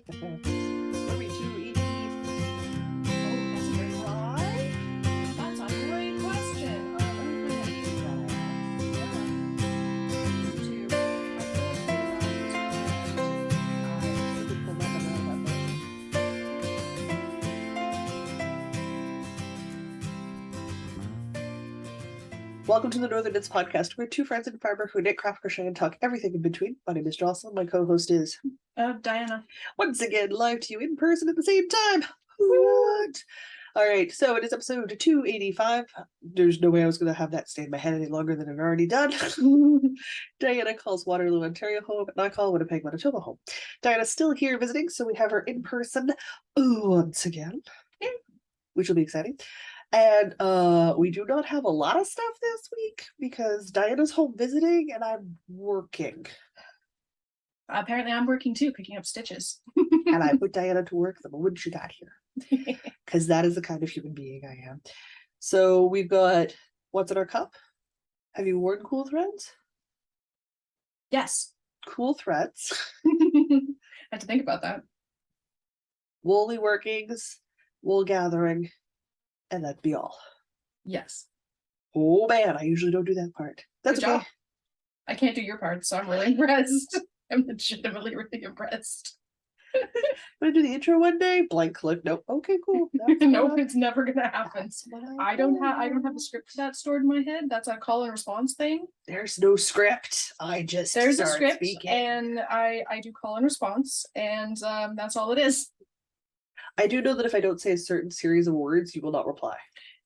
What are we, 280? Oh, that's a great lie. That's a great question. Let me find that easy that I asked. Two. I should pull that one out of that. Welcome to the Northern Knits Podcast. We're two friends in fibre who knit, craft, crochet, and talk everything in between. My name is Jocelyn. My co-host is Diana. Once again, live to you in person at the same time. What? All right, so it is episode 285. There's no way I was going to have that stay in my head any longer than it already done. Diana calls Waterloo, Ontario home, and I call Winnipeg, Manitoba home. Diana's still here visiting, so we have her in person once again, which will be exciting. And we do not have a lot of stuff this week because Diana's home visiting and I'm working. Apparently I'm working too, picking up stitches. And I put Diana to work the moment she got here. Because that is the kind of human being I am. So we've got, what's in our cup? Have you worn cool threads? Yes. Cool threads. I had to think about that. Woolly workings, wool gathering, and that'd be all. Yes. Oh man, I usually don't do that part. That's Good okay. job. I can't do your part, so I'm really impressed. I'm legitimately really impressed. I'm gonna do the intro one day. Blank click. Nope. Okay, cool. Nope, it's never gonna happen. I don't have a a script for that stored in my head. That's a call and response thing. There's no script. I just There's a script, speaking. and I do call and response, and that's all it is. I do know that if I don't say a certain series of words, you will not reply.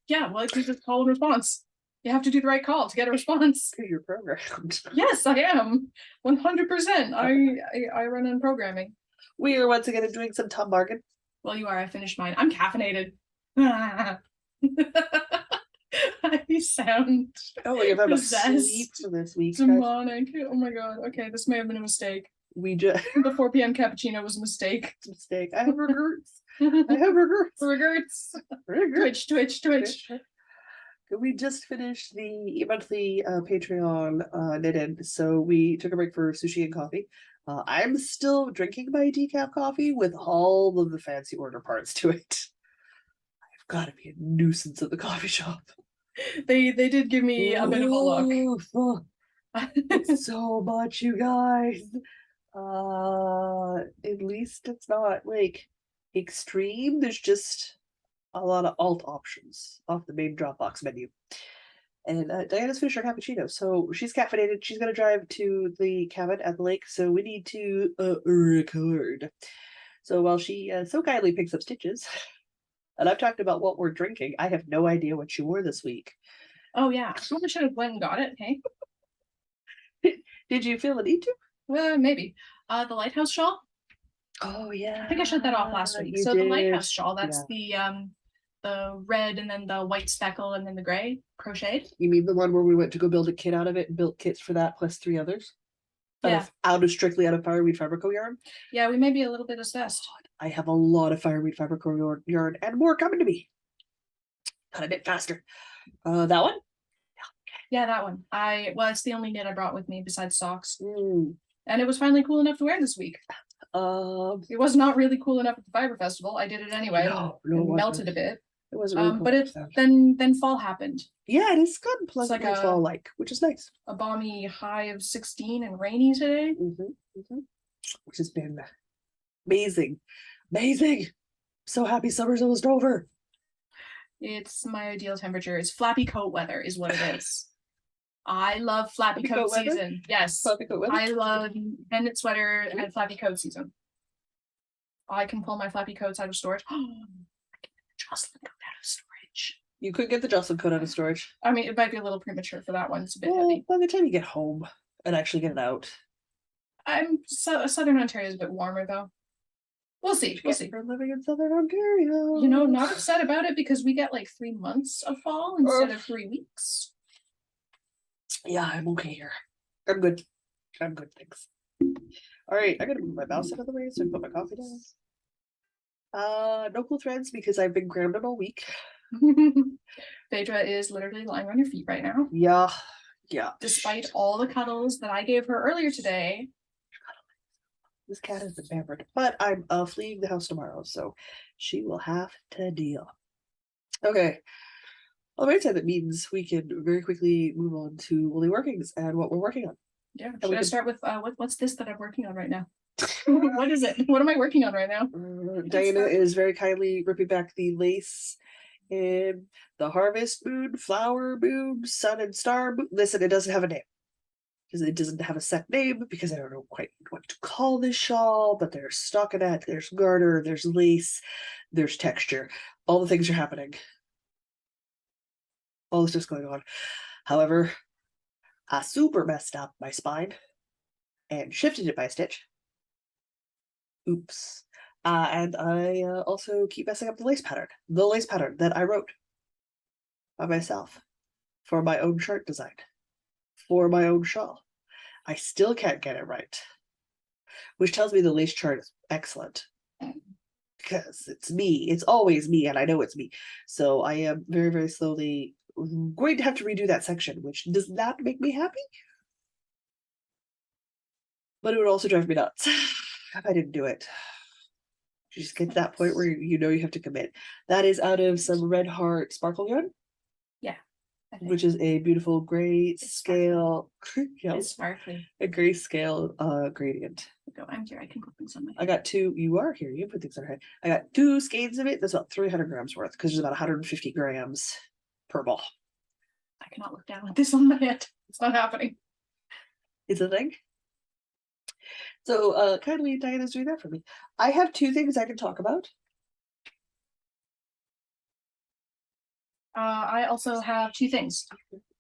Yeah, well, it's just call and response. You have to do the right call to get a response. Because you're programmed. Yes, I am. 100%. I run on programming. We are once again doing some Tom Bargain. Well, you are. I finished mine. I'm caffeinated. I sound Like I'm possessed, asleep for this week. demonic. Oh my god. Okay, this may have been a mistake. We just The 4 p.m. cappuccino was a mistake. it's a mistake. I have regrets. I have regrets. Regrets. Regrets. Twitch. We just finished the monthly Patreon knitted, so we took a break for sushi and coffee. I'm still drinking my decaf coffee with all of the fancy order parts to it. I've got to be a nuisance at the coffee shop. They did give me a bit of a look. It's so much, you guys. At least it's not like extreme. There's just a lot of alt options off the main Dropbox menu. And Diana's finished her cappuccino, so she's caffeinated. She's gonna drive to the cabin at the lake, so we need to record. So while she so kindly picks up stitches, and I've talked about what we're drinking, I have no idea what she wore this week. Oh yeah, I should have went and got it. Hey, Did you feel the need to? Well, maybe. The lighthouse shawl. Oh yeah, I think I showed that off last week. You So did. the lighthouse shawl, that's the red and then the white speckle and then the gray crocheted. You mean the one where we went to go build a kit out of it and built kits for that plus 3 others? Yeah. Strictly out of fireweed Fiberco yarn? Yeah, we may be a little bit obsessed. I have a lot of fireweed Fiberco yarn and more coming to me. Gotta knit faster. That one? Yeah, that one. It's the only knit I brought with me besides socks. Mm. And it was finally cool enough to wear this week. It was not really cool enough at the Fibre Festival. I did it anyway. No, it melted a bit. It wasn't really cool. But then fall happened. Yeah, it is good and pleasant like fall which is nice. A balmy high of 16 and rainy today. Which has been amazing. So happy summer's almost over. It's my ideal temperature. It's flappy coat weather is what it is. I love flappy coat season. Yes. Flappy coat weather. I love knit sweater and flappy coat season. I can pull my flappy coats out of storage. I can get the Jocelyn coat out of storage. You could get the Jocelyn coat out of storage. I mean, it might be a little premature for that one. It's a bit heavy. By the time you get home and actually get it out. Southern Ontario is a bit warmer though. We'll see. We're living in Southern Ontario. You know, not upset about it because we get like 3 months of fall instead of 3 weeks. Yeah, I'm okay here. I'm good. Thanks. All right, I gotta move my mouse out of the way so I can put my coffee down. No cool threads because I've been grounded all week. Phaedra is literally lying on your feet right now. Yeah. Despite all the cuddles that I gave her earlier today. This cat has been pampered, but I'm fleeing the house tomorrow, so she will have to deal. Okay. On the right side, that means we can very quickly move on to woolly workings and what we're working on. Yeah. And Should we I can- start with what's this that I'm working on right now? What is it? What am I working on right now? Diana start- is very kindly ripping back the lace in the harvest moon, flower moon, sun and star moon. Listen, it doesn't have a name. Because it doesn't have a set name, because I don't know quite what to call this shawl, but there's stockinette, there's garter, there's lace, there's texture. All the things are happening. All this stuff's going on. However, I super messed up my spine and shifted it by a stitch. Oops. And I also keep messing up the lace pattern. The lace pattern that I wrote by myself for my own shirt design, for my own shawl. I still can't get it right. Which tells me the lace chart is excellent. Because it's me. It's always me, and I know it's me. So I am very, very slowly going to have to redo that section, which does not make me happy. But it would also drive me nuts if I didn't do it. You just get to that point where you know you have to commit. That is out of some Red Heart sparkle yarn, which is a beautiful gray scale. It's sparkly. A gray scale gradient. Go. I'm here. I can put things on my head. I got two. You are here. You put things on her head. I got 2 skeins of it. That's about 300 grams worth because there's about 150 grams per ball. I cannot look down with this on my head. It's not happening. It's a thing. So kindly Diana's doing that for me. I have 2 things I can talk about. I also have 2 things.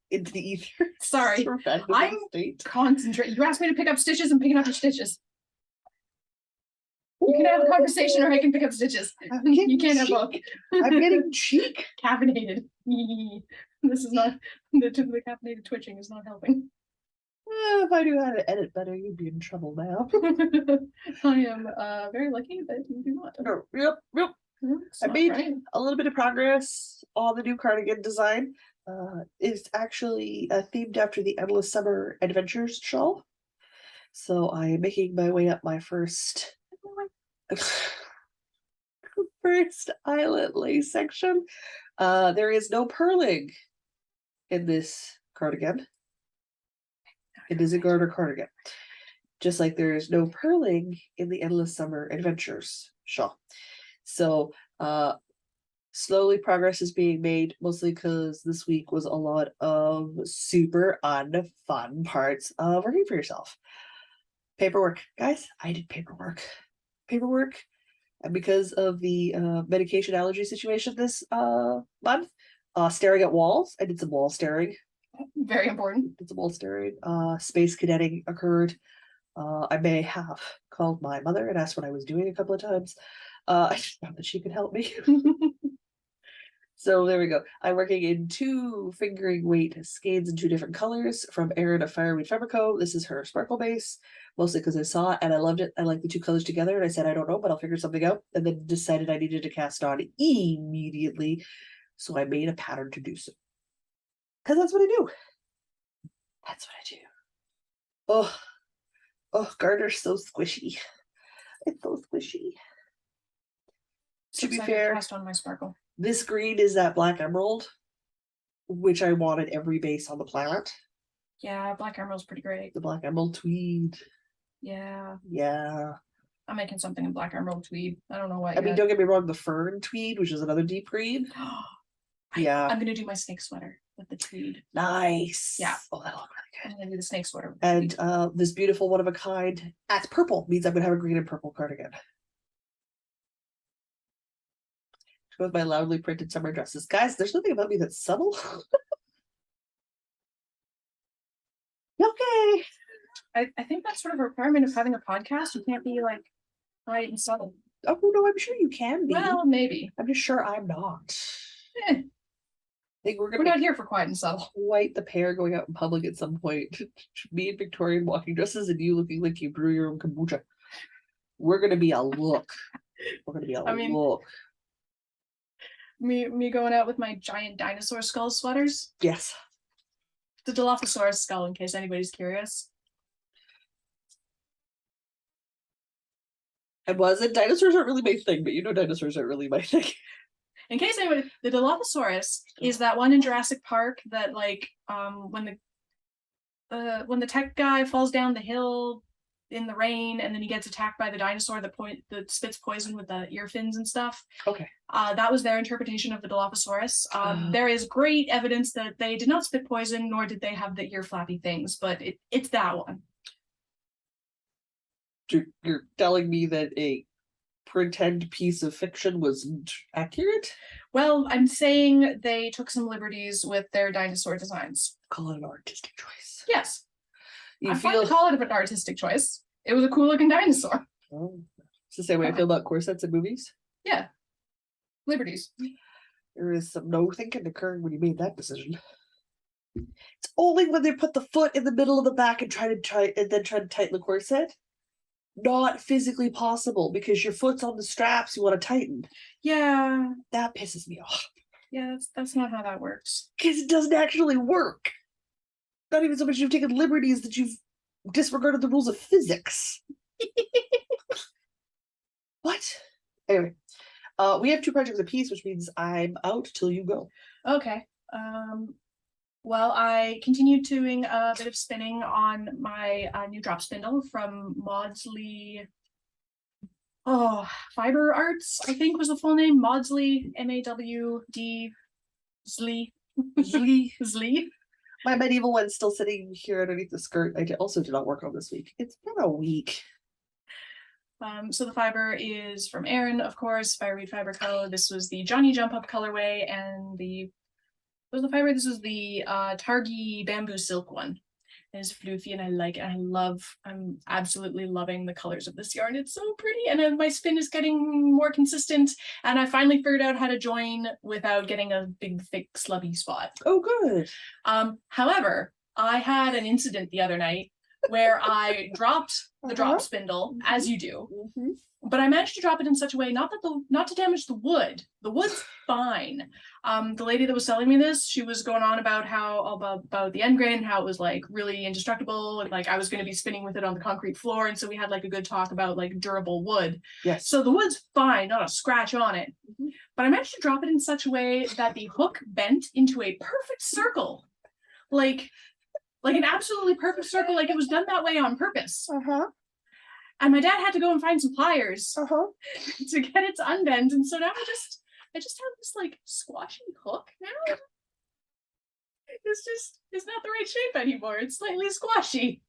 Into the ether. Sorry. I'm Concentrate. You asked me to pick up stitches and picking up your stitches. You can have a conversation or I can pick up stitches. You can't have both. I'm getting cheek. Caffeinated. This is not the caffeinated twitching is not helping. If I knew how to edit better, you'd be in trouble now. I am very lucky that you do not. Oh, yep. It's I not made right. a little bit of progress on the new cardigan design. It's actually themed after the Endless Summer Adventures shawl. So I am making my way up my first eyelet lace section. There is no purling in this cardigan. It is a garter cardigan. Just like there is no purling in the Endless Summer Adventures shawl. So slowly progress is being made, mostly because this week was a lot of super unfun parts of working for yourself. Paperwork. Guys, I did paperwork. And because of the medication allergy situation this month, staring at walls, I did some wall staring. Very important. Did some wall staring. Space cadeting occurred. I may have called my mother and asked what I was doing a couple of times. I just found that she could help me. So there we go. I'm working in 2 fingering weight skeins in 2 different colors from Erin of Fireweed Fabrico. This is her sparkle base, mostly because I saw it and I loved it. I like the 2 colors together, and I said I don't know, but I'll figure something out. And then decided I needed to cast on immediately, so I made a pattern to do so. Because that's what I do. That's what I do. Oh, garter's so squishy. It's so squishy. To be fair, cast on my sparkle. This green is that black emerald, which I wanted every base on the planet. Yeah, black emerald's pretty great. The black emerald tweed. Yeah. Yeah. I'm making something in black emerald tweed. I don't know what. I mean, don't get me wrong, the fern tweed, which is another deep green. Yeah. I'm gonna do my snake sweater with the tweed. Nice. Yeah. Oh, that'll look really good. I'm gonna do the snake sweater. And this beautiful one of a kind, that's purple, means I'm gonna have a green and purple cardigan. With my loudly printed summer dresses. Guys, there's nothing about me that's subtle. Okay. I think that's sort of a requirement of having a podcast. You can't be like quiet and subtle. Oh no, I'm sure you can be. Well, maybe. I'm just sure I'm not. Eh, I think we're we're not here for quiet and subtle. quite the pair going out in public at some point. Me in Victorian walking dresses and you looking like you brew your own kombucha. We're gonna be a look. We're gonna be a look. Me going out with my giant dinosaur skull sweaters. Yes. The Dilophosaurus skull, in case anybody's curious. I wasn't. Dinosaurs aren't really my thing, but you know dinosaurs aren't really my thing. In case anyone, the Dilophosaurus is that one in Jurassic Park that like when the tech guy falls down the hill in the rain and then he gets attacked by the dinosaur that spits poison with the ear fins and stuff. Okay. That was their interpretation of the Dilophosaurus. There is great evidence that they did not spit poison, nor did they have the ear flappy things, but it's that one. You're telling me that a pretend piece of fiction wasn't accurate? Well, I'm saying they took some liberties with their dinosaur designs. Call it an artistic choice. Yes. You I feel call it an artistic choice. It was a cool looking dinosaur. Oh, it's the same way I feel about corsets in movies. Yeah. Liberties. There is some no thinking occurring when you made that decision. It's only when they put the foot in the middle of the back and try to tighten the corset. Not physically possible because your foot's on the straps you want to tighten. Yeah. That pisses me off. Yeah, that's not how that works. Because it doesn't actually work. Not even so much you've taken liberties that you've disregarded the rules of physics. What? Anyway, we have 2 projects apiece, which means I'm out till you go. Okay. Well, I continued doing a bit of spinning on my new drop spindle from Maudsley. Oh, Fibre Arts, I think was the full name. Maudsley, MAWD, Zlee. Zlee. My medieval one's still sitting here underneath the skirt. I also did not work on this week. It's been a week. So the fiber is from Erin, of course, Fireweed Fiber Co. This was the Johnny Jump Up colorway, and what was the fiber? This was the Targi bamboo silk one. It's floofy and I like it. I'm absolutely loving the colors of this yarn. It's so pretty, and my spin is getting more consistent, and I finally figured out how to join without getting a big thick slubby spot. Oh good. However, I had an incident the other night where I dropped the drop spindle, as you do, but I managed to drop it in such a way not to damage the wood. The wood's fine. The lady that was selling me this, she was going on about about the end grain, how it was like really indestructible, and like I was going to be spinning with it on the concrete floor, and so we had like a good talk about like durable wood. Yes. So the wood's fine, not a scratch on it. But I managed to drop it in such a way that the hook bent into a perfect circle, like an absolutely perfect circle, like it was done that way on purpose. And my dad had to go and find some pliers to get it to unbend, and so now I just have this like squashy hook now. It's not the right shape anymore. It's slightly squashy.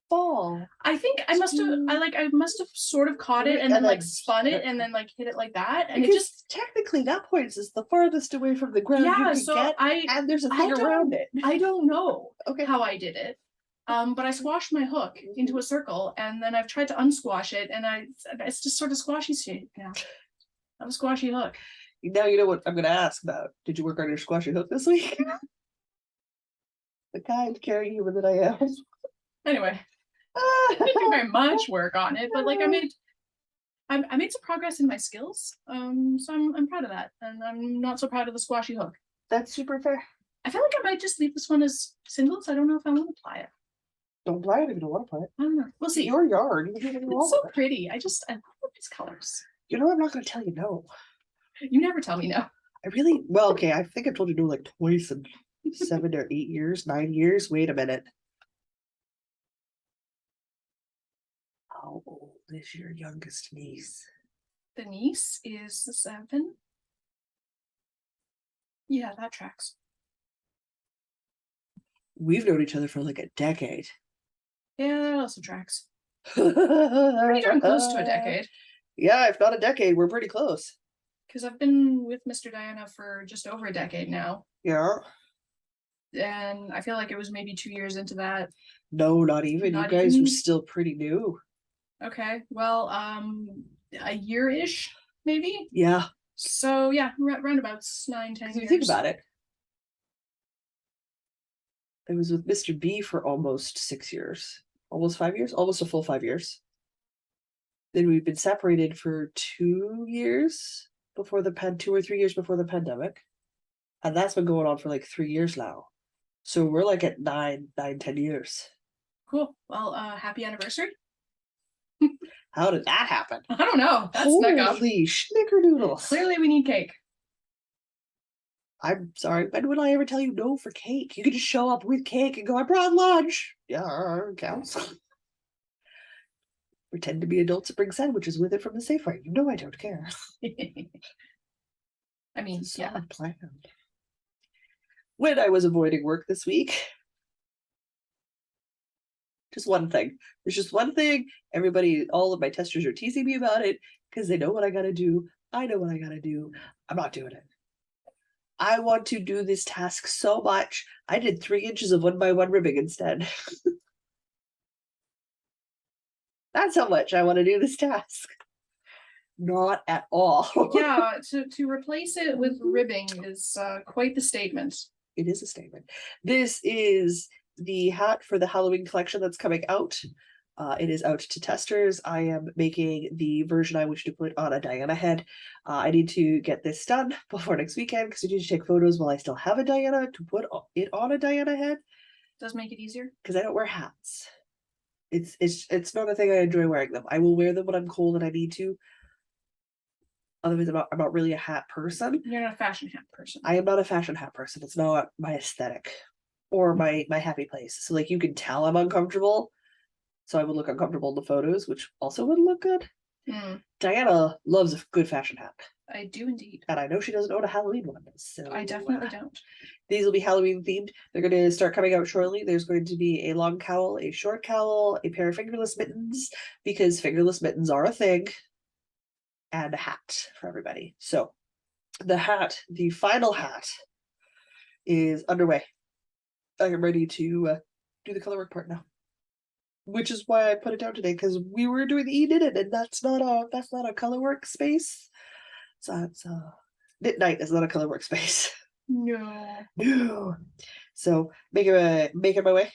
Fall. I think I must have sort of caught it and then like spun it and then like hit it like that, and because it just technically that point is the farthest away from the ground you can get, and there's a thing around it. I don't know Okay. how I did it. But I squashed my hook into a circle, and then I've tried to unsquash it, and it's just sort of squashy shape now. I have a squashy hook. Now you know what I'm going to ask about. Did you work on your squashy hook this week? The kind caring human that I am. Anyway, I didn't do very much work on it, but like I made some progress in my skills. So I'm proud of that, and I'm not so proud of the squashy hook. That's super fair. I feel like I might just leave this one as singles. I don't know if I want to apply it. Don't apply it if you don't want to apply it. I don't know. We'll see. Your yarn. You can It's so pretty. I love these colors. You know, I'm not going to tell you no. You never tell me no. Well, okay, I think I've told you no like twice in 7 or 8 years, 9 years. Wait a minute. How old is your youngest niece? The niece is 7. Yeah, that tracks. We've known each other for like a decade. Yeah, that also tracks. Pretty darn close to a decade. Yeah, if not a decade, we're pretty close. Because I've been with Mr. Diana for just over a decade now. Yeah. And I feel like it was maybe 2 years into that. No, not even. You guys were still pretty new. Okay, well, a year-ish, maybe? Yeah. So, yeah, roundabouts 9, 10 years. If you think about it. I was with Mr. B for almost 6 years. Almost 5 years? Almost a full 5 years. Then we've been separated for 2 years before 2 or 3 years before the pandemic. And that's been going on for like 3 years now. So we're like at 9, 10 years. Cool. Well, happy anniversary. How did that happen? I don't know. That snuck up. Holy schnickerdoodles. Clearly we need cake. I'm sorry, when would I ever tell you no for cake? You could just show up with cake and go, I brought lunch. Yeah, counts. Pretend to be adults and bring sandwiches with it from the Safeway. You know I don't care. I mean, It's a yeah. solid plan. When I was avoiding work this week, just one thing. There's just one thing. Everybody, all of my testers are teasing me about it because they know what I gotta do. I know what I gotta do. I'm not doing it. I want to do this task so much. I did 3 inches of 1x1 ribbing instead. That's how much I want to do this task. Not at all. Yeah, to replace it with ribbing is quite the statement. It is a statement. This is the hat for the Halloween collection that's coming out. It is out to testers. I am making the version I wish to put on a Diana head. I need to get this done before next weekend because I need to take photos while I still have a Diana to put it on a Diana head. Does make it easier. Because I don't wear hats. It's not a thing I enjoy wearing them. I will wear them when I'm cold and I need to. Otherwise, I'm not really a hat person. You're not a fashion hat person. I am not a fashion hat person. It's not my aesthetic or my happy place. So like you can tell I'm uncomfortable. So I would look uncomfortable in the photos, which also wouldn't look good. Diana loves a good fashion hat. I do indeed. And I know she doesn't own a Halloween one. So I definitely don't. These will be Halloween themed. They're going to start coming out shortly. There's going to be a long cowl, a short cowl, a pair of fingerless mittens, because fingerless mittens are a thing, and a hat for everybody. So the hat, the final hat, is underway. I am ready to do the color work part now. Which is why I put it down today, because we were doing the knit it, and that's not a color work space. So it's knit night is not a color work space. No. No. So making my way.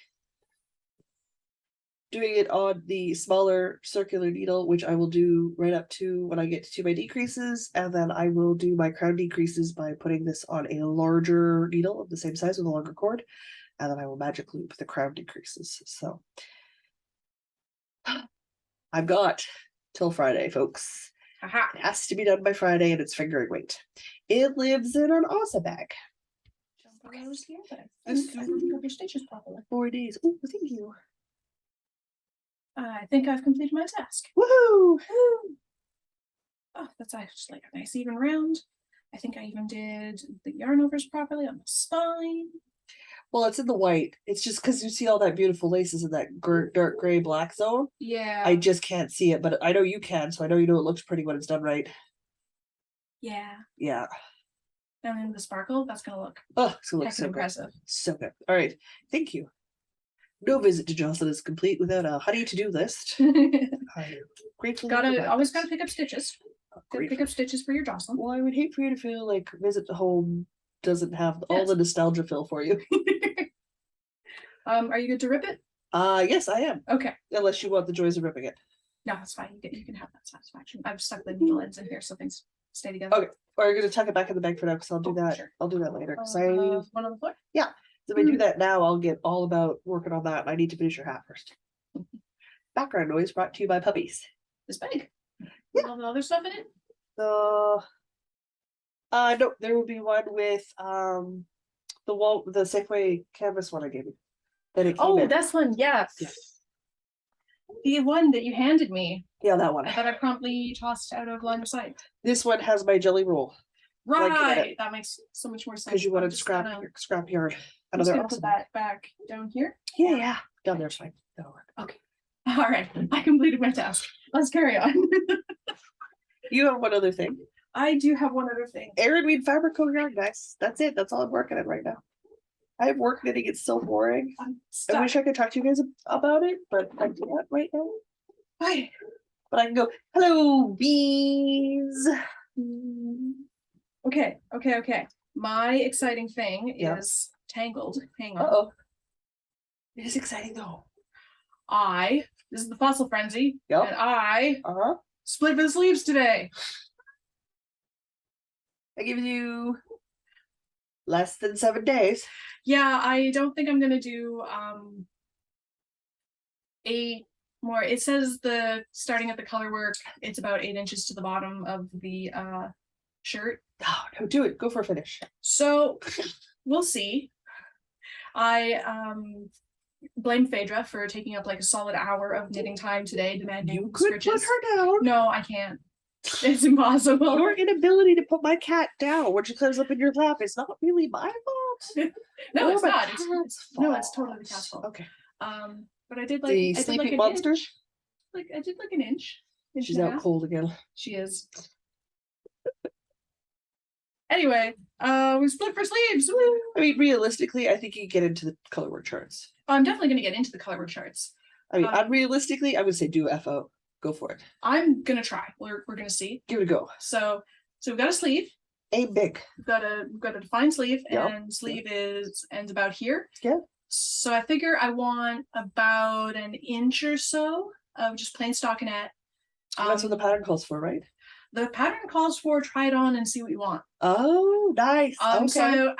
Doing it on the smaller circular needle, which I will do right up to when I get to my decreases, and then I will do my crown decreases by putting this on a larger needle of the same size with a longer cord, and then I will magic loop the crown decreases. So I've got till Friday, folks. Aha. It has to be done by Friday, and it's fingering weight. It lives in an Asa bag. Jump around here, but I think I didn't your stitches properly. 4 days. Oh, thank you. I think I've completed my task. Woohoo! Oh, that's actually a nice even round. I think I even did the yarn overs properly on the spine. Well, it's in the white. It's just because you see all that beautiful laces in that dark gray black zone. Yeah. I just can't see it, but I know you can, so I know you know it looks pretty when it's done right. Yeah. Yeah. And then the sparkle, that's gonna look It's gonna look so impressive. good. So good. All right. Thank you. No visit to Jocelyn is complete without a honey to-do list. I gratefully always gotta pick up stitches. Gotta pick up stitches for your Jocelyn. Well, I would hate for you to feel like visit to home doesn't have all the nostalgia feel for you. Are you good to rip it? Yes, I am. Okay. Unless you want the joys of ripping it. No, that's fine. You can have that satisfaction. I've stuck the needle ends in here so things stay together. Okay. Or you're gonna tuck it back in the bag for now, because I'll do that. Sure. I'll do that later. One on the floor? Yeah. So if I do that now, I'll get all about working on that. And I need to finish your hat first. Background noise brought to you by puppies. This bag. Yeah. All the other stuff in it? No, there will be one with the Safeway canvas one I gave you. That it came in. This one, yes. Yeah. The one that you handed me. Yeah, that one. That I promptly tossed out of line of sight. This one has my jelly roll. Right. That makes so much more sense. Because you wanted to scrap yard. I'm just gonna put that back down here. Yeah. Down there's fine. That'll work. Okay. All right. I completed my task. Let's carry on. You have one other thing. I do have one other thing. Aaron Weed Fabric Co yarn, guys. That's it. That's all I'm working on right now. I have work knitting. It's so boring. I wish I could talk to you guys about it, but I can't right now. Bye. But I can go, hello, bees. Okay. My exciting thing is tangled. Hang on. Uh-oh. It is exciting though. This is the Fossil Frenzy. Yep. And I Uh-huh. split the sleeves today. I give you less than 7 days. Yeah, I don't think I'm gonna do more. It says the starting at the color work, it's about 8 inches to the bottom of the shirt. Oh no, do it. Go for a finish. So we'll see. I blame Phaedra for taking up like a solid hour of knitting time today, demanding You could switches. put her down. No, I can't. It's impossible. Your inability to put my cat down when she comes up in your lap is not really my fault. No, Or it's my not. cat's No, fault. it's totally the cat's fault. Okay. But I did like The I did sleepy like an monster? inch. Like I did like an inch. She's and a out half. cold again. She is. Anyway, we split for sleeves. Woo! I mean, realistically, I think you get into the colorwork charts. I'm definitely gonna get into the colorwork charts. I mean, unrealistically, I would say do FO. Go for it. I'm gonna try. We're gonna see. Give it a go. So we've got a sleeve. Aim big. We've got a defined sleeve, Yep. and sleeve ends about here. Yeah. So I figure I want about an inch or so of just plain stockinette. That's what the pattern calls for, right? The pattern calls for try it on and see what you want. Oh, nice. Okay. So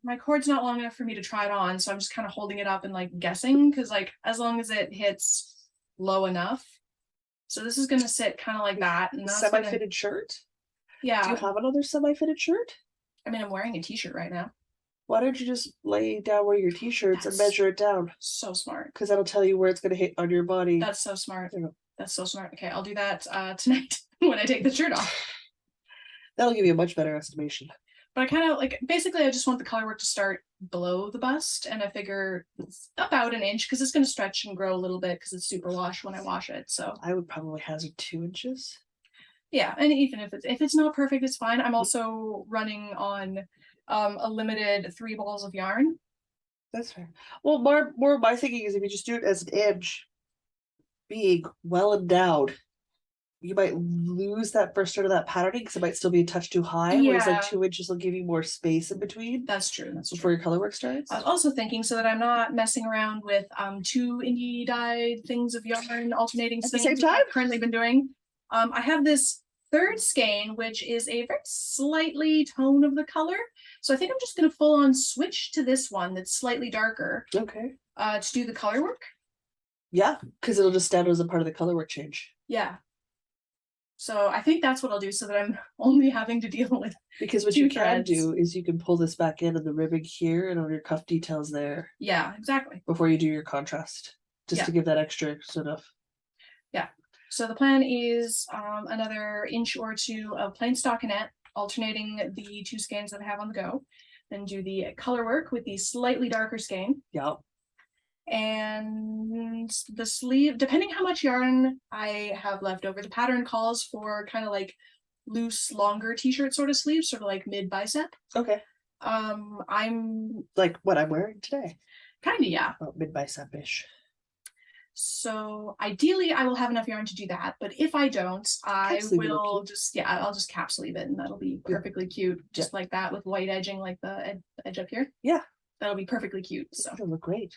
my cord's not long enough for me to try it on, so I'm just kind of holding it up and like guessing, because like as long as it hits low enough. So this is gonna sit kind of like that, and that's Semi-fitted shirt? Yeah. Do you have another semi-fitted shirt? I mean, I'm wearing a t-shirt right now. Why don't you just lay down one of your t-shirts and measure it down? So smart. Because that'll tell you where it's gonna hit on your body. That's so smart. Yeah. That's so smart. Okay, I'll do that tonight when I take the shirt off. That'll give you a much better estimation. But I kind of like, basically I just want the color work to start below the bust, and I figure it's about an inch because it's going to stretch and grow a little bit because it's super wash when I wash it. So I would probably hazard 2 inches. yeah, and even if it's not perfect, it's fine. I'm also running on a limited 3 balls of yarn. That's fair. Well, more my thinking is if you just do it as an edge, being well endowed, you might lose that first start of that patterning because it might still be a touch too high. Whereas like Yeah. 2 inches will give you more space in between That's true. That's true. before your color work starts. I was also thinking so that I'm not messing around with 2 indie dyed things of yarn alternating At the skeins same like time? I've currently been doing. I have this third skein, which is a very slightly tone of the color. So I think I'm just gonna full on switch to this one that's slightly darker Okay. to do the color work. Yeah, because it'll just stand as a part of the color work change. Yeah. So I think that's what I'll do so that I'm only having to deal with. Because what 2 you can threads. do is you can pull this back in and the ribbing here and on your cuff details there Yeah, exactly. before you do your contrast, just Yeah. to give that extra sort of. So the plan is another inch or 2 of plain stockinette, alternating the 2 skeins that I have on the go. Then do the color work with the slightly darker skein. Yeah. And the sleeve, depending how much yarn I have left over, the pattern calls for kind of like loose, longer t-shirt sort of sleeves, sort of like mid bicep. Okay. I'm Like what I'm wearing today. kind of, yeah. About mid bicep-ish. So ideally I will have enough yarn to do that, but if I don't, I Cap sleeve will will look just, yeah, I'll just cap sleeve it and that'll be perfectly cute, just like that with white edging like the edge up here. Yeah. That'll be perfectly cute. So It'll look great.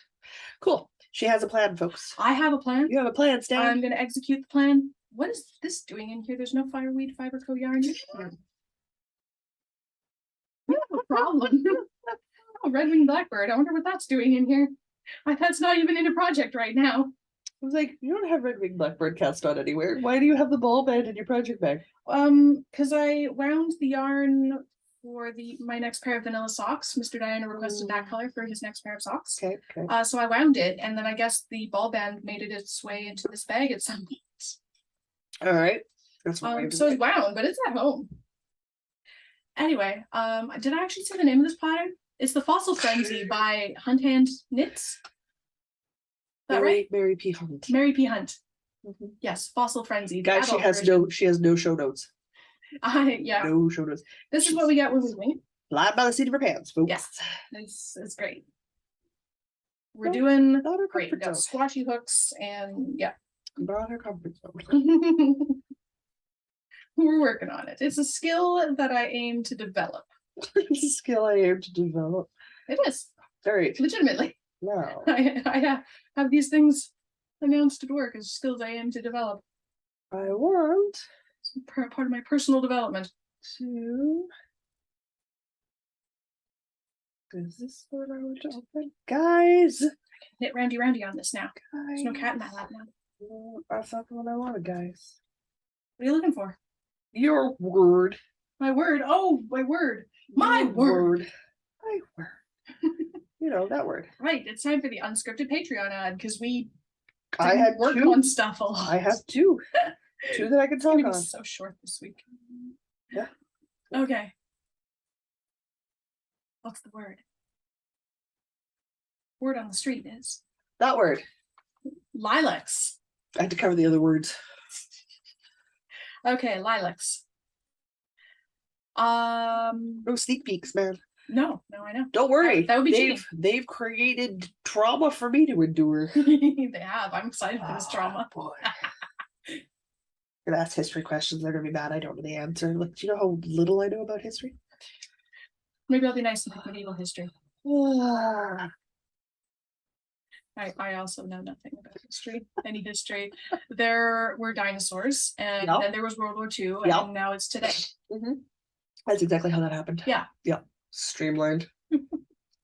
Cool. She has a plan, folks. I have a plan. You have a plan, Stan. I'm going to execute the plan. What is this doing in here? There's no fireweed fiber co yarn. No problem. Oh, red winged blackbird. I wonder what that's doing in here. That's not even in a project right now. I was like, you don't have red winged blackbird cast on anywhere. Why do you have the ball band in your project bag? Because I wound the yarn for my next pair of vanilla socks. Mr. Diana requested that color for his next pair of socks. Okay, okay. So I wound it, and then I guess the ball band made it its way into this bag at some point. All right. That's what So it's wound, but it's at home. Anyway, did I actually say the name of this pattern? It's the Fossil Frenzy by Hunt Hand Knits. Is that right? Mary P. Hunt. Mary P. Hunt. Mm-hmm. Yes, Fossil Frenzy. Guys, she has no show notes. Yeah. No show notes. This is what we get when we wing it. Fly by the seat of her pants, folks. Yes, it's great. We're doing Not her great. We comfort got zone. squashy hooks and yeah. Not her comfort zone. We're working on it. It's a skill that I aim to develop. It's a skill I aim to develop. It is. Very Legitimately. no. I have these things announced at work as skills I aim to develop. I want It's part of my personal development. to. Is this what I want to open? Guys! Knit roundy on this now. There's no Guys. cat in my lap now. That's not the one I wanted, guys. What are you looking for? Your word. My word. Oh, my word. My word. My word. You know, that word. Right. It's time for the unscripted Patreon ad because we I had work two. on stuff a lot. I have two. Two that I can It's talk gonna be on. so short this week. Yeah. Okay. What's the word? Word on the street is That word. lilacs. I had to cover the other words. Okay, lilacs. No sneak peeks, man. No, I know. Don't worry. That would be cheating. They've created trauma for me to endure. They have. I'm excited for this trauma. Boy. Gonna ask history questions. They're gonna be mad. I don't know the answer. Like, do you know how little I know about history? Maybe I'll be nice and pick medieval history. Ah. I also know nothing about history, any history. There were dinosaurs, and Yep. then there was World War II, Yep. and now it's today. Mm-hmm. That's exactly how that happened. Yeah. Yep. Streamlined.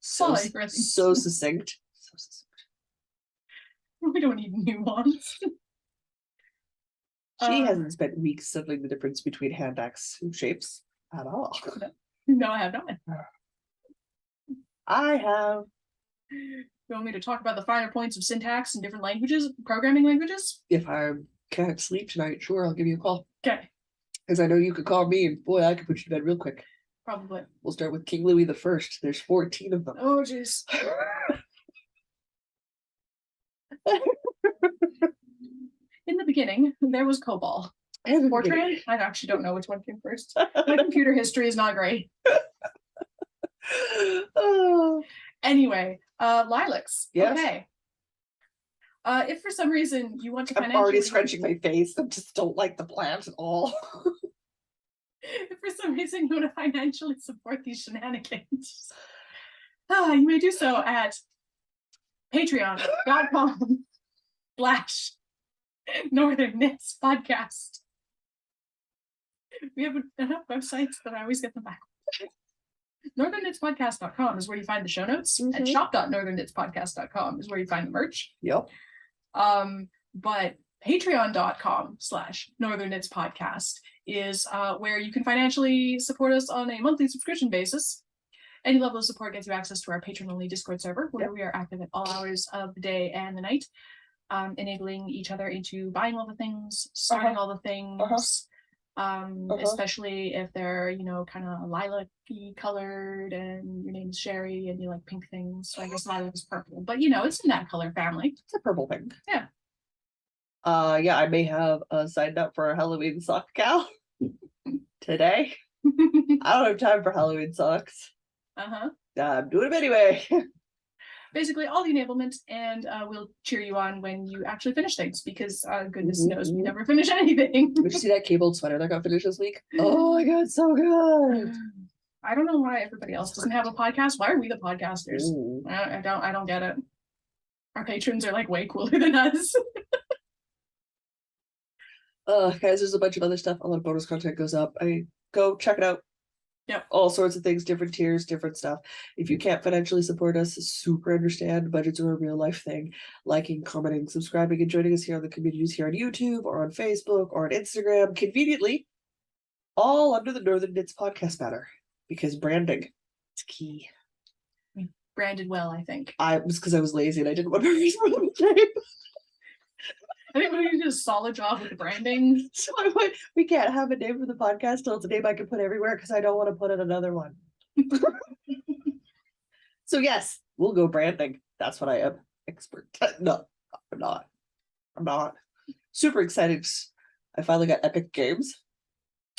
So Well, succinct. so succinct. We don't need nuance. She hasn't spent weeks settling the difference between hand axe shapes at all. No, I have not. I have. You want me to talk about the finer points of syntax in different languages, programming languages? If I can't sleep tonight, sure, I'll give you a call. Okay. Because I know you could call me, and boy, I could put you to bed real quick. Probably. We'll start with King Louis the First. There's 14 of them. Oh, jeez. In the beginning, there was COBOL. Fortran? I actually don't know which one came first. My computer history is not great. Oh. Anyway, lilacs. Yes. Okay. If for some reason you want to I'm financially... already scrunching my face. I just don't like the plant at all. If for some reason you want to financially support these shenanigans, you may do so at patreon.com/Northern Knits Podcast. We have enough websites that I always get them back. NorthernKnitsPodcast.com is where you find the show notes, and shop.northernknitspodcast.com is where you find the merch. Yep. But patreon.com/Northern Knits Podcast is where you can financially support us on a monthly subscription basis. Any level of support gets you access to our patron-only Discord server, where we are active at all hours of the day and the night, enabling each other into buying all the things, starting all the things, especially if they're, kind of lilac-y colored and your name's Sherry and you like pink things. So I guess lilac is purple, but it's in that color family. It's a purple thing. Yeah. Yeah, I may have signed up for a Halloween sock cal today. I don't have time for Halloween socks. I'm doing them anyway. Basically, all the enablement, and we'll cheer you on when you actually finish things, because goodness knows we never finish anything. Did you see that cabled sweater that got finished this week? Oh my god, so good. I don't know why everybody else doesn't have a podcast. Why are we the podcasters? I don't get it. Our patrons are like way cooler than us. Guys, there's a bunch of other stuff. A lot of bonus content goes up. Go check it out. Yep. All sorts of things, different tiers, different stuff. If you can't financially support us, super understand. Budgets are a real life thing. Liking, commenting, subscribing, and joining us here on the communities here on YouTube or on Facebook or on Instagram, conveniently, all under the Northern Knits Podcast banner, because branding is key. We branded well, I think. It was because I was lazy and I didn't want to remember the name. I think we did a solid job with the branding. So I went, we can't have a name for the podcast till it's a name I can put everywhere because I don't want to put in another one. So yes, we'll go branding. That's what I am. Expert. No, I'm not. Super excited. I finally got Epic Games.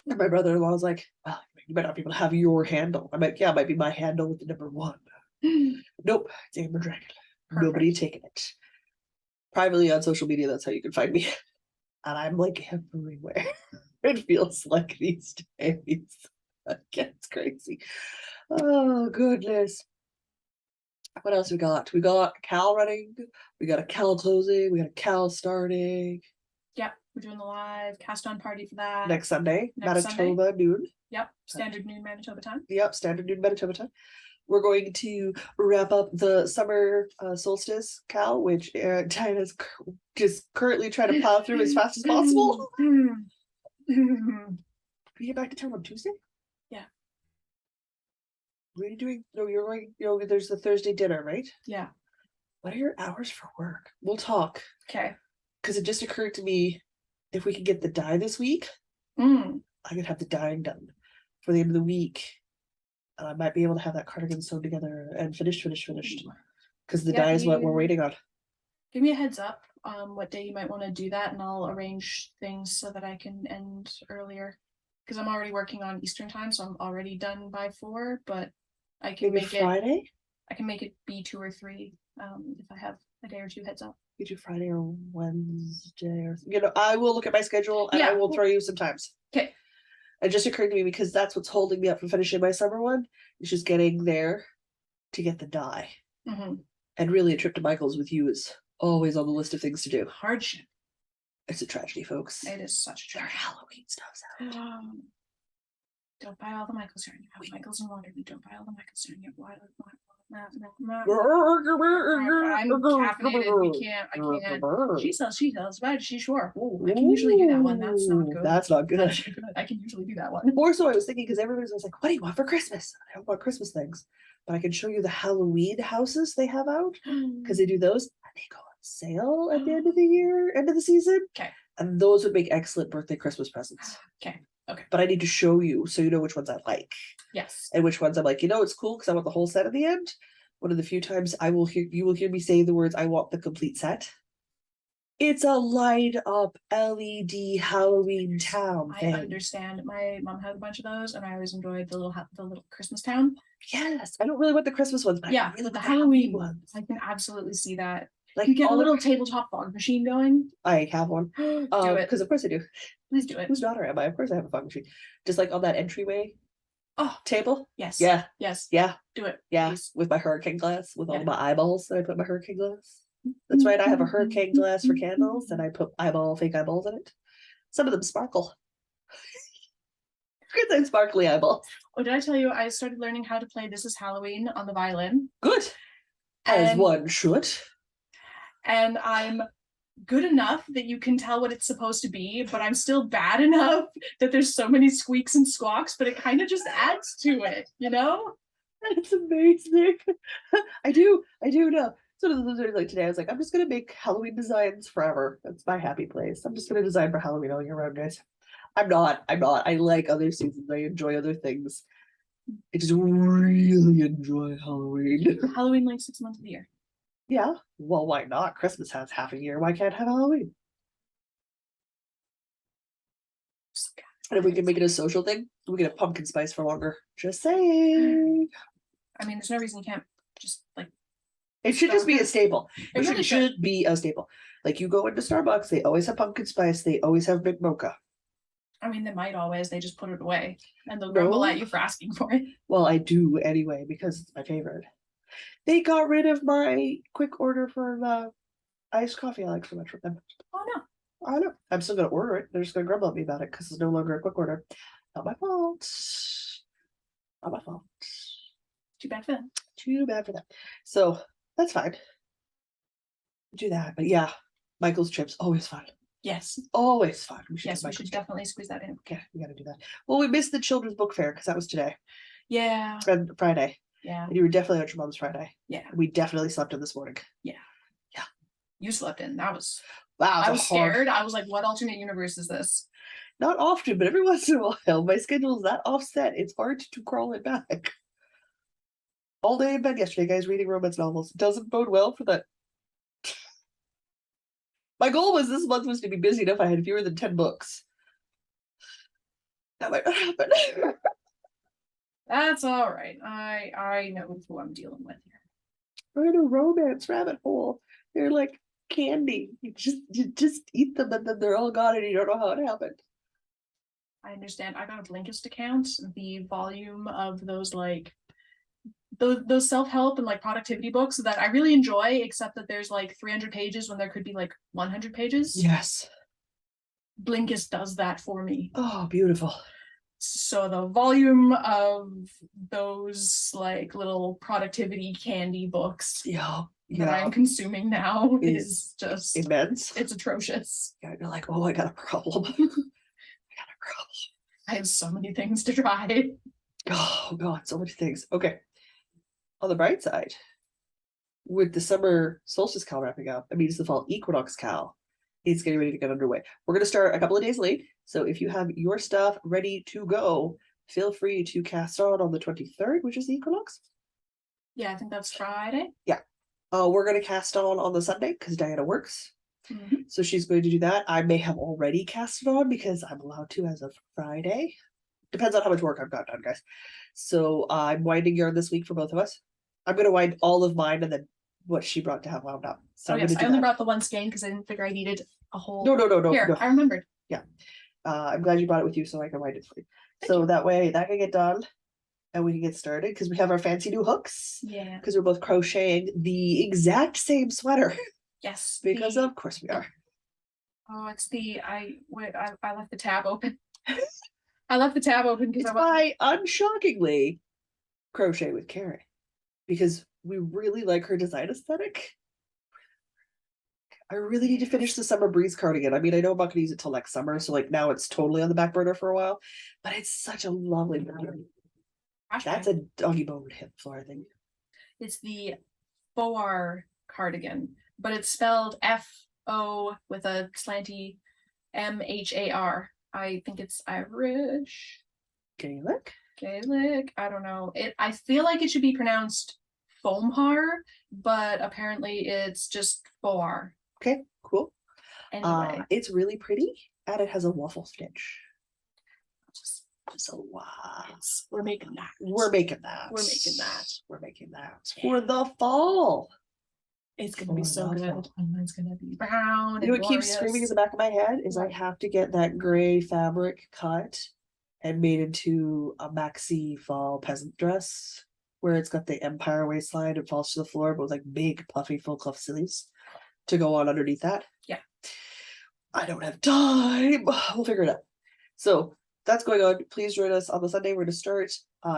And my brother-in-law was like, well, you might not be able to have your handle. I'm like, yeah, it might be my handle with the number 1. Nope, it's Amber Dragon. Perfect. Nobody taking it. Privately on social media, that's how you can find me. And I'm like everywhere. It feels like these days. It's crazy. Oh, goodness. What else we got? We got a Cal running. We got a Cal closing. We got a Cal starting. Yep, we're doing the live cast on party for that. Next Sunday, Manitoba noon. Yep, standard noon Manitoba time. Yep, standard noon Manitoba time. we're going to wrap up the summer solstice, Cal, which Diana's just currently trying to plow through as fast as possible. We get back to town on Tuesday? Yeah. What are you doing? No, you're going, there's the Thursday dinner, right? Yeah. What are your hours for work? We'll talk. Okay. Because it just occurred to me, if we could get the dye this week, Mm. I could have the dyeing done for the end of the week. And I might be able to have that cardigan sewn together and finished. Because the dye is what we're waiting on. Give me a heads up what day you might want to do that, and I'll arrange things so that I can end earlier. Because I'm already working on Eastern time, so I'm already done by 4, but I can Maybe make Friday? I can make it be 2 or 3 if I have a day or 2 heads up. We do Friday or Wednesday or I will look at my schedule and I will throw you some times. Okay. It just occurred to me because that's what's holding me up from finishing my summer one. It's just getting there to get the dye. And really a trip to Michael's with you is always on the list of things to do. Hardship. It's a tragedy, folks. It is such a tragedy. Halloween stuff's out. Don't buy all the Michael's yarn. You have Michael's and Waterloo. Don't buy all the Michael's yarn. You have Waterloo. I'm caffeinated. We can't. I can't. She sells. Right? She sure. Oh, I can usually do that one. That's not good. That's not good. I can usually do that one. More so, I was thinking because everybody's always like, "What do you want for Christmas?" I don't want Christmas things, but I can show you the Halloween houses they have out because they do those and they go on sale at the end of the year, end of the season. Okay. And those would make excellent birthday Christmas presents. Okay. Okay. But I need to show you so you know which ones I like. Yes. And which ones I'm like, it's cool because I want the whole set at the end. One of the few times you will hear me say the words, I want the complete set. It's a light up LED Halloween town thing. I understand. My mom had a bunch of those, and I always enjoyed the little Christmas town. Yes, I don't really want the Christmas ones, but yeah, I really the Halloween ones. I can absolutely see that. Like you get a little tabletop fog machine going. I have one. Do it. Because of course I do. Please do it. Whose daughter am I? Of course I have a fog machine. Just like on that entryway table. Yes. Yeah. Yes. Yeah. Do it. Yeah. Please. With my hurricane glass, with all my eyeballs that I put my hurricane glass. That's right. I have a hurricane glass for candles and I put fake eyeballs in it. Some of them sparkle. Good thing sparkly eyeballs. Oh, did I tell you I started learning how to play This Is Halloween on the violin? Good. As one should. And I'm good enough that you can tell what it's supposed to be, but I'm still bad enough that there's so many squeaks and squawks, but it kind of just adds to it, It's amazing. I do know. So like today, I was like, I'm just gonna make Halloween designs forever. That's my happy place. I'm just gonna design for Halloween all year round, guys. I'm not. I like other seasons. I enjoy other things. I just really enjoy Halloween. Halloween like 6 months of the year. Yeah. Well, why not? Christmas has half a year. Why can't I have Halloween? And if we can make it a social thing, we get a pumpkin spice for longer. Just saying. I mean, there's no reason you can't just like. It should just be a staple. It really should be a staple. Like you go into Starbucks, they always have pumpkin spice. They always have big mocha. I mean, they might always. They just put it away, and they'll grumble at you for asking for it. Well, I do anyway because it's my favorite. They got rid of my quick order for the iced coffee I like so much from them. Oh no. I know. I'm still gonna order it. They're just gonna grumble at me about it because it's no longer a quick order. Not my fault. Not my fault. Too bad for them. Too bad for them. So that's fine. Do that. But yeah, Michael's chips, always fun. Yes. Always fun. We should definitely squeeze that in. Yeah, we gotta do that. Well, we missed the children's book fair because that was today. Yeah. And Friday. Yeah. And you were definitely at your mom's Friday. Yeah. We definitely slept in this morning. Yeah. Yeah. You slept in. That was wow. I was scared. I was like, what alternate universe is this? Not often, but every once in a while, my schedule is that offset. It's hard to crawl it back. All day in bed yesterday, guys, reading romance novels. It doesn't bode well for that. My goal was this month was to be busy enough I had fewer than 10 books. That might not happen. That's all right. I know who I'm dealing with here. We're in a romance rabbit hole. They're like candy. You just eat them and then they're all gone and you don't know how it happened. I understand. I got a Blinkist account. The volume of those like those self-help and like productivity books that I really enjoy, except that there's like 300 pages when there could be like 100 pages. Yes. Blinkist does that for me. Oh, beautiful. So the volume of those like little productivity candy books Yeah. that I'm consuming now is just immense. It's atrocious. Yeah, you're like, oh, I got a problem. I got a problem. I have so many things to try. Oh God, so many things. Okay. On the bright side, with the summer solstice cal wrapping up, it means the fall equinox cal is getting ready to get underway. We're going to start a couple of days late. So if you have your stuff ready to go, feel free to cast on the 23rd, which is the equinox. Yeah, I think that's Friday. Yeah. We're going to cast on the Sunday because Diana works. Mm-hmm. So she's going to do that. I may have already cast it on because I'm allowed to as of Friday. Depends on how much work I've got done, guys. So I'm winding yarn this week for both of us. I'm going to wind all of mine and then what she brought to have wound up. So oh, yes, I only brought the one skein because I didn't figure I needed a whole. No. Here, no. I remembered. Yeah. I'm glad you brought it with you so I can wind it for you. So that way that can get done and we can get started because we have our fancy new hooks. Yeah. Because we're both crocheting the exact same sweater. Yes. Because of course we are. Oh, it's I left the tab open. I left the tab open because I unshockingly crochet with Karen because we really like her design aesthetic. I really need to finish the summer breeze cardigan. I mean, I know I'm not gonna use it till next summer, so like now it's totally on the back burner for a while, but it's such a lovely pattern. That's a doggy bone hip floor, I think. It's the Foar cardigan, but it's spelled F-O with a slanty M-H-A-R. I think it's Irish. Gaelic? I don't know. I feel like it should be pronounced Foamhar, but apparently it's just Foar. Okay, cool. Anyway. It's really pretty and it has a waffle stitch. So we're making that. We're making that for the fall. It's gonna be so good. And it's gonna be brown. You know what keeps screaming in the back of my head is I have to get that gray fabric cut and made into a maxi fall peasant dress where it's got the empire waistline and falls to the floor, but with like big puffy full cuff sleeves to go on underneath that. Yeah. I don't have time. We'll figure it out. So that's going on. Please join us on the Sunday. We're going to start.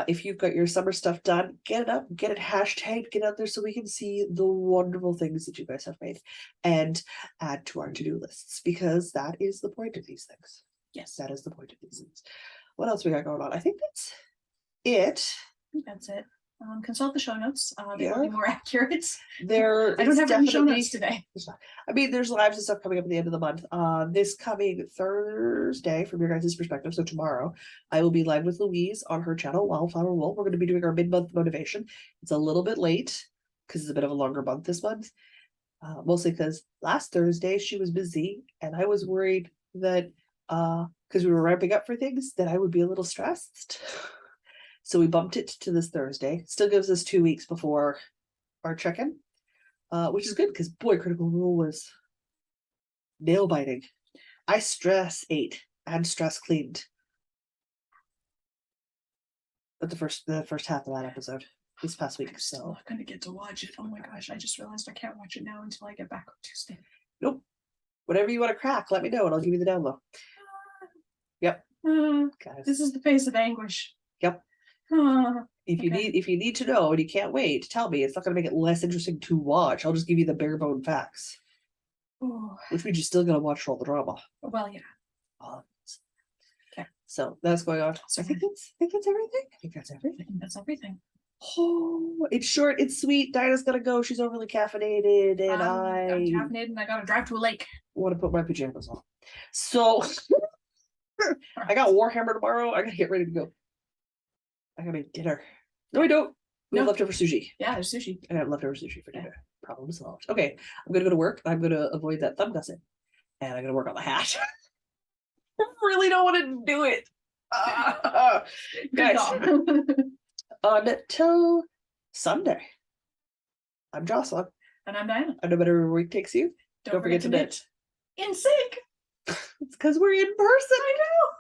If you've got your summer stuff done, get it up, get it hashtagged, get out there so we can see the wonderful things that you guys have made and add to our to-do lists because that is the point of these things. Yes, that is the point of these things. What else we got going on? I think that's it. That's it. Consult the show notes. They will be more accurate. I don't have any show notes today. I mean, there's lives and stuff coming up at the end of the month. This coming Thursday, from your guys' perspective, so tomorrow, I will be live with Louise on her channel, Wildflower Wool. We're going to be doing our mid-month motivation. It's a little bit late because it's a bit of a longer month this month. Mostly because last Thursday she was busy and I was worried that because we were ramping up for things that I would be a little stressed. So we bumped it to this Thursday. Still gives us 2 weeks before our check-in, which is good because boy, Critical Rule was nail biting. I stress ate and stress cleaned. But the first half of that episode this past week. So I'm not gonna get to watch it. Oh my gosh, I just realized I can't watch it now until I get back on Tuesday. Nope. Whatever you want to crack, let me know and I'll give you the download. Yep. Guys. This is the face of anguish. Yep. If you need to know and you can't wait, tell me. It's not going to make it less interesting to watch. I'll just give you the bare bone facts. Ooh. Which means you're still going to watch for all the drama. Well, yeah. Okay. So that's going on. So I think that's everything. I think that's everything. Oh, it's short, it's sweet. Dinah's gotta go. She's overly caffeinated, and I'm caffeinated, and I gotta drive to a lake. I want to put my pajamas on. So I got Warhammer tomorrow. I gotta get ready to go. I gotta make dinner. No, I don't. We have leftover sushi. Yeah, there's sushi. I have leftover sushi for dinner. Problem solved. Okay, I'm gonna go to work. I'm gonna avoid that thumb gusset, and I'm gonna work on the hat. I really don't want to do it. Guys, until Sunday, I'm Jocelyn. And I'm Diana. And no matter where week takes you, don't forget to knit. In sync. It's because we're in person. I know.